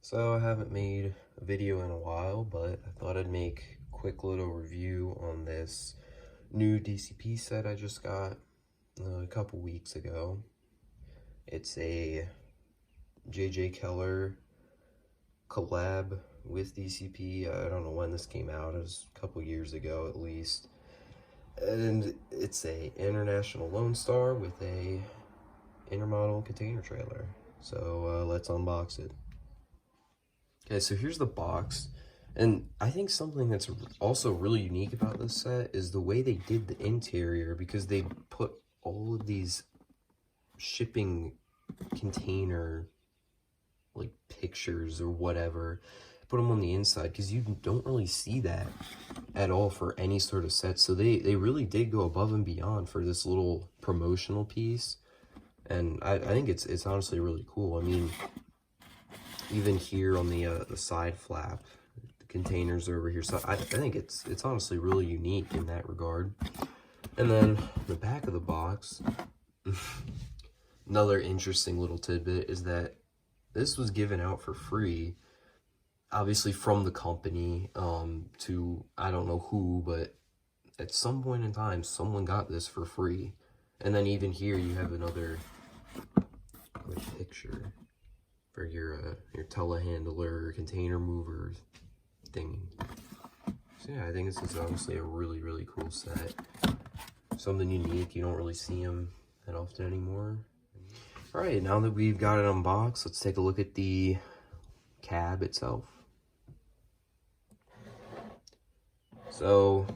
So I haven't made a video in a while, but I thought I'd make a quick little review on this new DCP set I just got a couple weeks ago. It's a Keller collab with DCP. I don't know when this came out. It was a couple years ago at least. And it's a International Lonestar with a intermodal container trailer. So let's unbox it. Okay, so here's the box, and I think something that's also really unique about this set is the way they did the interior, because they put all of these shipping container like pictures or whatever, put them on the inside, because you don't really see that at all for any sort of set. So they really did go above and beyond for this little promotional piece, and I think it's honestly really cool. I mean, even here on the side flap, the containers are over here. So I think it's honestly really unique in that regard. And then the back of the box, another interesting little tidbit is that this was given out for free, obviously from the company to I don't know who, but at some point in time, someone got this for free. And then even here you have another picture for your telehandler, container mover thingy. So yeah, I think this is honestly a really, really cool set. Something unique. You don't really see them that often anymore. All right, now that we've got it unboxed, let's take a look at the cab itself. So,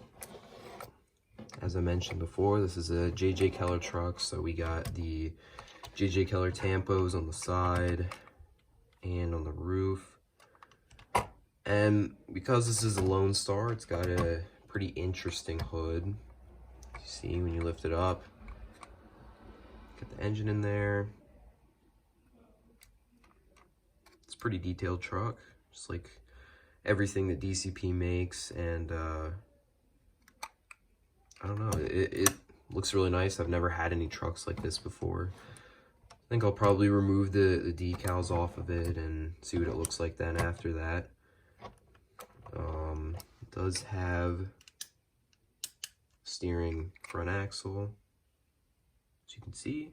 as I mentioned before, this is a Keller truck. So we got the Keller tampos on the side and on the roof, and because this is a Lonestar, it's got a pretty interesting hood. You see when you lift it up, get the engine in there. It's a pretty detailed truck, just like everything that DCP makes, and I don't know, it looks really nice. I've never had any trucks like this before. I think I'll probably remove the decals off of it and see what it looks like then after that. It does have steering front axle, as you can see.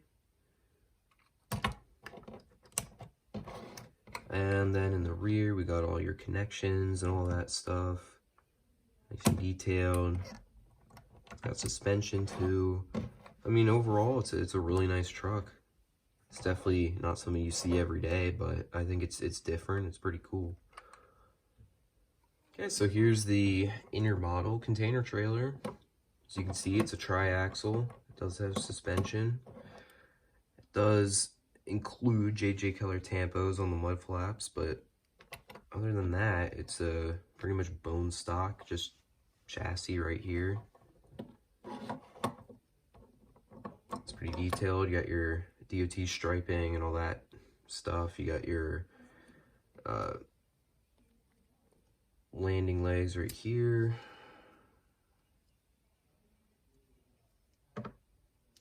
And then in the rear, we got all your connections and all that stuff. Nice and detailed. Got suspension too. I mean, overall, it's a really nice truck. It's definitely not something you see every day, but I think it's different. It's pretty cool. Okay, so here's the intermodal container trailer. As you can see, it's a tri-axle. It does have suspension. It does include Keller tampos on the mud flaps, but other than that, it's a pretty much bone stock, just chassis right here. It's pretty detailed. You got your DOT striping and all that stuff. You got your landing legs right here.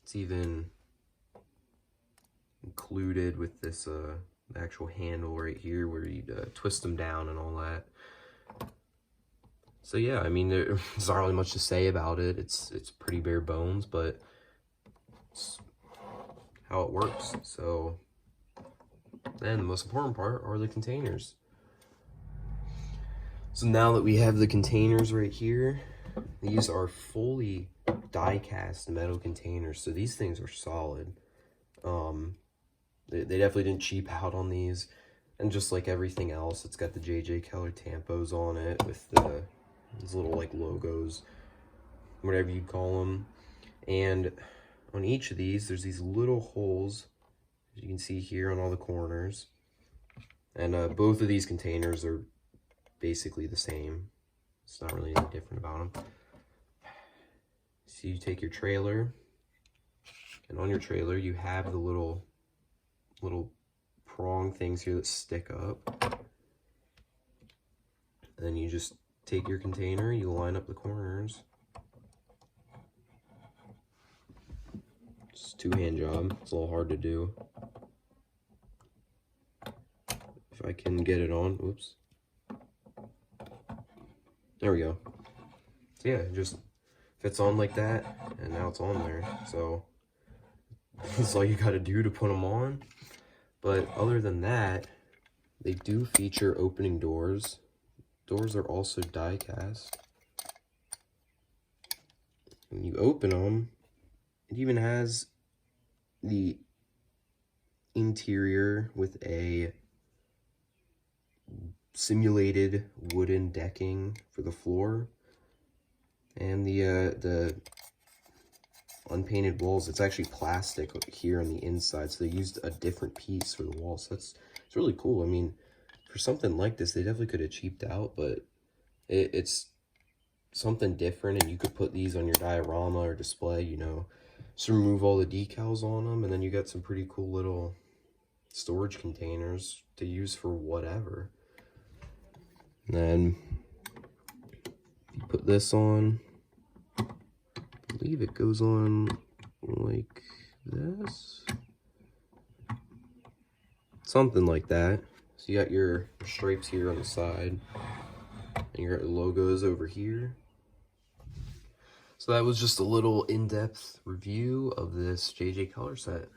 It's even included with this actual handle right here where you'd twist them down and all that. So yeah, I mean, there's not really much to say about it. It's pretty bare bones, but it's how it works. So then the most important part are the containers. So now that we have the containers right here, these are fully die-cast metal containers. So these things are solid. They definitely didn't cheap out on these. And just like everything else, it's got the Keller tampos on it with these little like logos, whatever you call them. And on each of these, there's these little holes, as you can see here on all the corners. And both of these containers are basically the same. It's not really anything different about them. So you take your trailer, and on your trailer you have the little prong things here that stick up. And then you just take your container, you line up the corners. It's a two-hand job. It's a little hard to do. If I can get it on. Whoops. There we go. So yeah, it just fits on like that, and now it's on there. So that's all you gotta do to put them on. But other than that, they do feature opening doors. Doors are also die cast. When you open them, it even has the interior with a simulated wooden decking for the floor, and the unpainted walls. It's actually plastic here on the inside, so they used a different piece for the walls. So it's really cool. I mean, for something like this, they definitely could have cheaped out, but it's something different, and you could put these on your diorama or display, you know, just remove all the decals on them, and then you got some pretty cool little storage containers to use for whatever. And then you put this on, I believe it goes on like this, something like that. So you got your stripes here on the side, and you got your logos over here. So that was just a little in-depth review of this JJ Keller set.